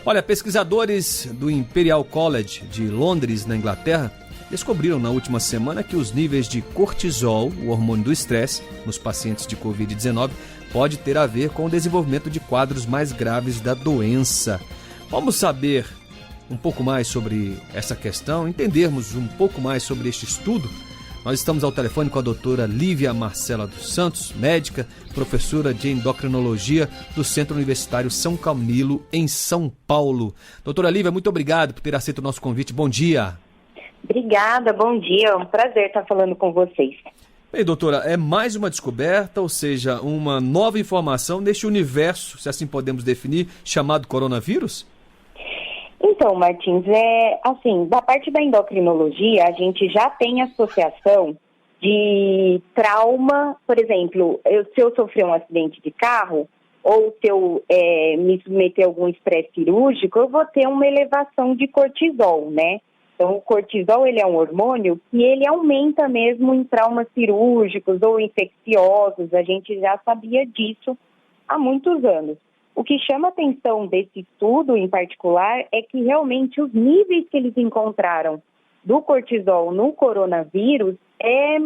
Olha, pesquisadores do Imperial College de Londres, na Inglaterra, descobriram na última semana que os níveis de cortisol, o hormônio do estresse, nos pacientes de Covid-19, pode ter a ver com o desenvolvimento de quadros mais graves da doença. Vamos saber um pouco mais sobre essa questão, entendermos um pouco mais sobre este estudo. Nós estamos ao telefone com a doutora Lívia Marcela dos Santos, médica, professora de endocrinologia do Centro Universitário São Camilo, em São Paulo. Doutora Lívia, muito obrigado por ter aceito o nosso convite. Bom dia. Obrigada, bom dia. É um prazer estar falando com vocês. Bem, doutora, é mais uma descoberta, ou seja, uma nova informação neste universo, se assim podemos definir, chamado coronavírus? Então, Martins, da parte da endocrinologia, a gente já tem associação de trauma, por exemplo, se eu sofrer um acidente de carro, ou se eu me submeter a algum estresse cirúrgico, eu vou ter uma elevação de cortisol, né? Então, o cortisol, ele é um hormônio que ele aumenta mesmo em traumas cirúrgicos ou infecciosos. A gente já sabia disso há muitos anos. O que chama a atenção desse estudo em particular é que realmente os níveis que eles encontraram do cortisol no coronavírus é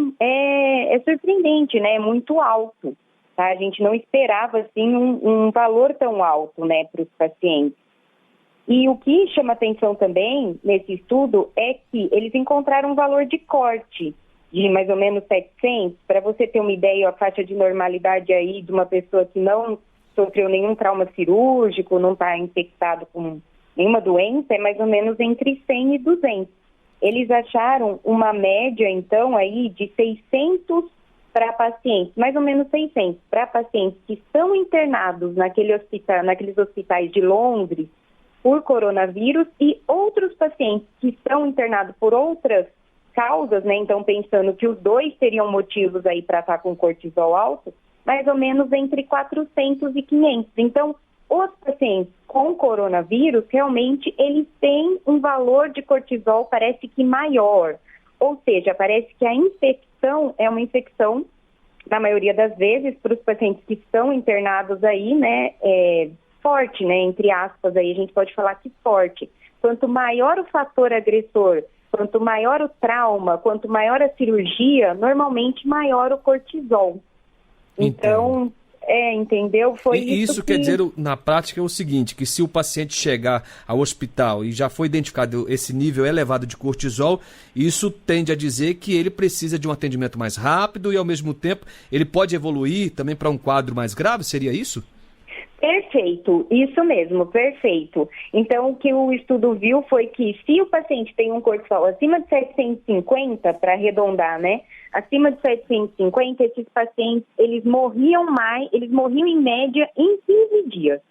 surpreendente, né? É muito alto. Tá? A gente não esperava assim um valor tão alto, né, para os pacientes. E o que chama atenção também nesse estudo é que eles encontraram um valor de corte de mais ou menos 700. Para você ter uma ideia, a faixa de normalidade aí de uma pessoa que não sofreu nenhum trauma cirúrgico, não está infectado com nenhuma doença, é mais ou menos entre 100 e 200. Eles acharam uma média, então, aí de 600 para pacientes, mais ou menos 600, para pacientes que estão internados naqueles hospitais de Londres, por coronavírus, e outros pacientes que estão internados por outras causas, né? Então, pensando que os dois teriam motivos aí para estar com cortisol alto, mais ou menos entre 400 e 500. Então, os pacientes com coronavírus, realmente, eles têm um valor de cortisol, parece que maior. Ou seja, parece que a infecção é uma infecção, na maioria das vezes, para os pacientes que estão internados aí, né, forte, né, entre aspas, aí a gente pode falar que forte. Quanto maior o fator agressor, quanto maior o trauma, quanto maior a cirurgia, normalmente maior o cortisol. Então, entendeu? Foi isso quer dizer, na prática, é o seguinte, que se o paciente chegar ao hospital e já foi identificado esse nível elevado de cortisol, isso tende a dizer que ele precisa de um atendimento mais rápido e, ao mesmo tempo, ele pode evoluir também para um quadro mais grave, seria isso? Perfeito, isso mesmo, perfeito. Então, o que o estudo viu foi que se o paciente tem um cortisol acima de 750, para arredondar, né? Acima de 750, esses pacientes, eles morriam em média em 15 dias.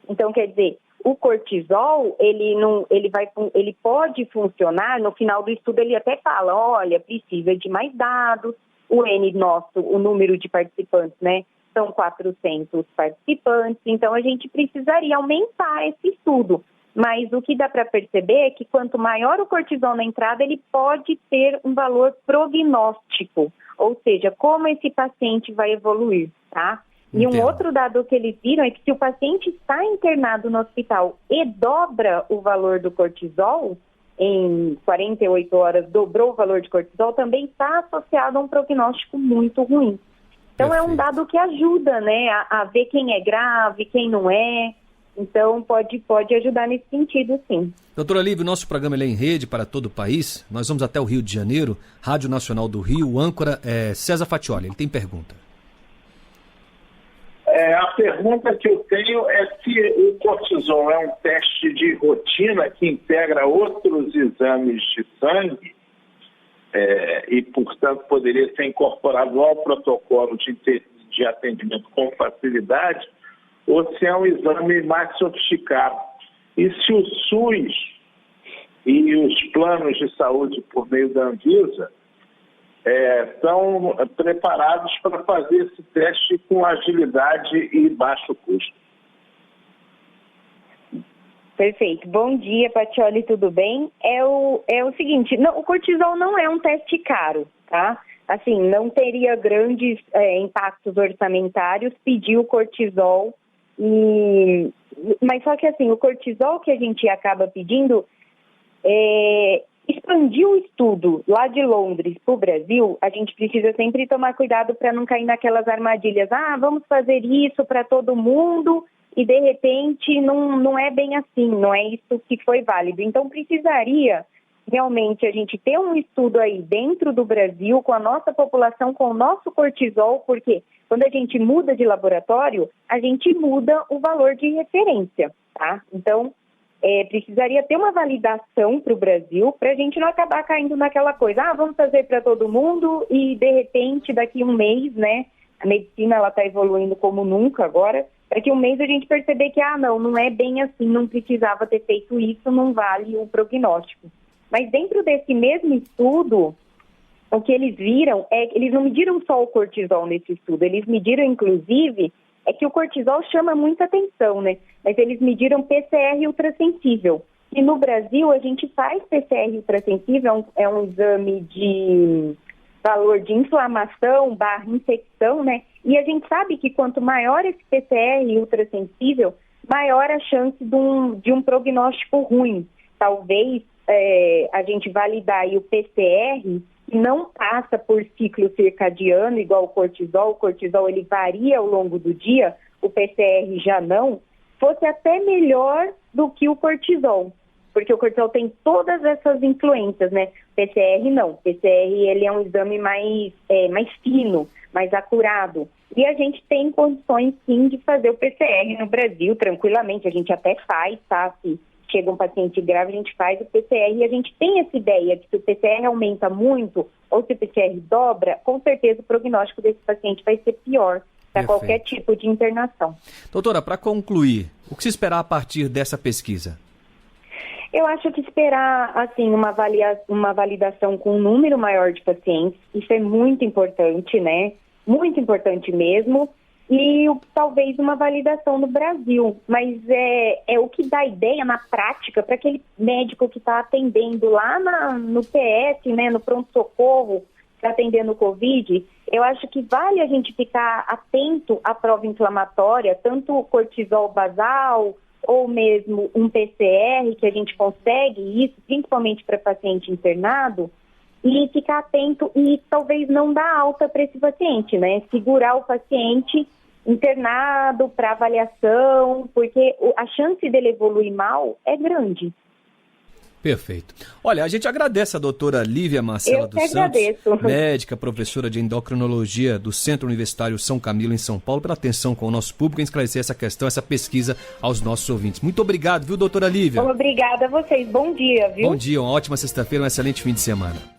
Então, quer dizer, o cortisol, ele pode funcionar, no final do estudo ele até fala, olha, precisa de mais dados, o número de participantes, né? São 400 participantes, então a gente precisaria aumentar esse estudo. Mas o que dá para perceber é que quanto maior o cortisol na entrada, ele pode ter um valor prognóstico, ou seja, como esse paciente vai evoluir, tá? E um outro dado que eles viram é que se o paciente está internado no hospital e dobra o valor do cortisol, em 48 horas dobrou o valor de cortisol, também está associado a um prognóstico muito ruim. Então, é um dado que ajuda, né, a ver quem é grave, quem não é. Então, pode ajudar nesse sentido, sim. Doutora Lívia, o nosso programa é em rede para todo o país. Nós vamos até o Rio de Janeiro, Rádio Nacional do Rio. O âncora é César Fatioli. Ele tem pergunta. A pergunta que eu tenho é se o cortisol é um teste de rotina que integra outros exames de sangue, e, portanto, poderia ser incorporado ao protocolo de atendimento com facilidade, ou se é um exame mais sofisticado. E se o SUS e os planos de saúde por meio da Anvisa estão preparados para fazer esse teste com agilidade e baixo custo. Perfeito. Bom dia, Fatioli, tudo bem? É o seguinte, o cortisol não é um teste caro, tá? Assim, não teria grandes impactos orçamentários pedir o cortisol Mas só que assim, o cortisol que a gente acaba pedindo, expandir o estudo lá de Londres para o Brasil, a gente precisa sempre tomar cuidado para não cair naquelas armadilhas. Vamos fazer isso para todo mundo e de repente não é bem assim, não é isso que foi válido. Então precisaria realmente a gente ter um estudo aí dentro do Brasil com a nossa população, com o nosso cortisol, porque quando a gente muda de laboratório, a gente muda o valor de referência, tá? Então, precisaria ter uma validação para o Brasil para a gente não acabar caindo naquela coisa, vamos fazer para todo mundo e de repente daqui um mês, né, a medicina ela está evoluindo como nunca agora, daqui um mês a gente perceber que não é bem assim, não precisava ter feito isso, não vale o prognóstico. Mas dentro desse mesmo estudo, o que eles viram eles não mediram só o cortisol nesse estudo, eles mediram inclusive, que o cortisol chama muita atenção, né? Mas eles mediram PCR ultrassensível. E no Brasil a gente faz PCR ultrassensível, é um exame de valor de inflamação / infecção, né? E a gente sabe que quanto maior esse PCR ultrassensível, maior a chance de um prognóstico ruim. Talvez a gente validar aí o PCR, que não passa por ciclo circadiano, igual o cortisol ele varia ao longo do dia, o PCR já não, fosse até melhor do que o cortisol, porque o cortisol tem todas essas influências, né? PCR não, PCR ele é um exame mais fino, mais acurado, e a gente tem condições sim de fazer o PCR no Brasil tranquilamente, a gente até faz, tá? Se chega um paciente grave, a gente faz o PCR e a gente tem essa ideia de que o PCR aumenta muito ou se o PCR dobra, com certeza o prognóstico desse paciente vai ser pior para qualquer tipo de internação. Doutora, para concluir, o que se esperar a partir dessa pesquisa? Eu acho que esperar, assim, uma validação com um número maior de pacientes, isso é muito importante, né? Muito importante mesmo. E talvez uma validação no Brasil, mas é o que dá ideia na prática para aquele médico que está atendendo lá no PS, né, no pronto-socorro, está atendendo o Covid. Eu acho que vale a gente ficar atento à prova inflamatória, tanto o cortisol basal ou mesmo um PCR, que a gente consegue isso, principalmente para paciente internado, e ficar atento e talvez não dar alta para esse paciente, né? Segurar o paciente internado para avaliação, porque a chance dele evoluir mal é grande. Perfeito. Olha, a gente agradece a doutora Lívia Marcela dos Santos, médica, professora de endocrinologia do Centro Universitário São Camilo, em São Paulo, pela atenção com o nosso público em esclarecer essa questão, essa pesquisa aos nossos ouvintes. Muito obrigado, viu, doutora Lívia? Obrigada a vocês. Bom dia, viu? Bom dia, uma ótima sexta-feira, um excelente fim de semana.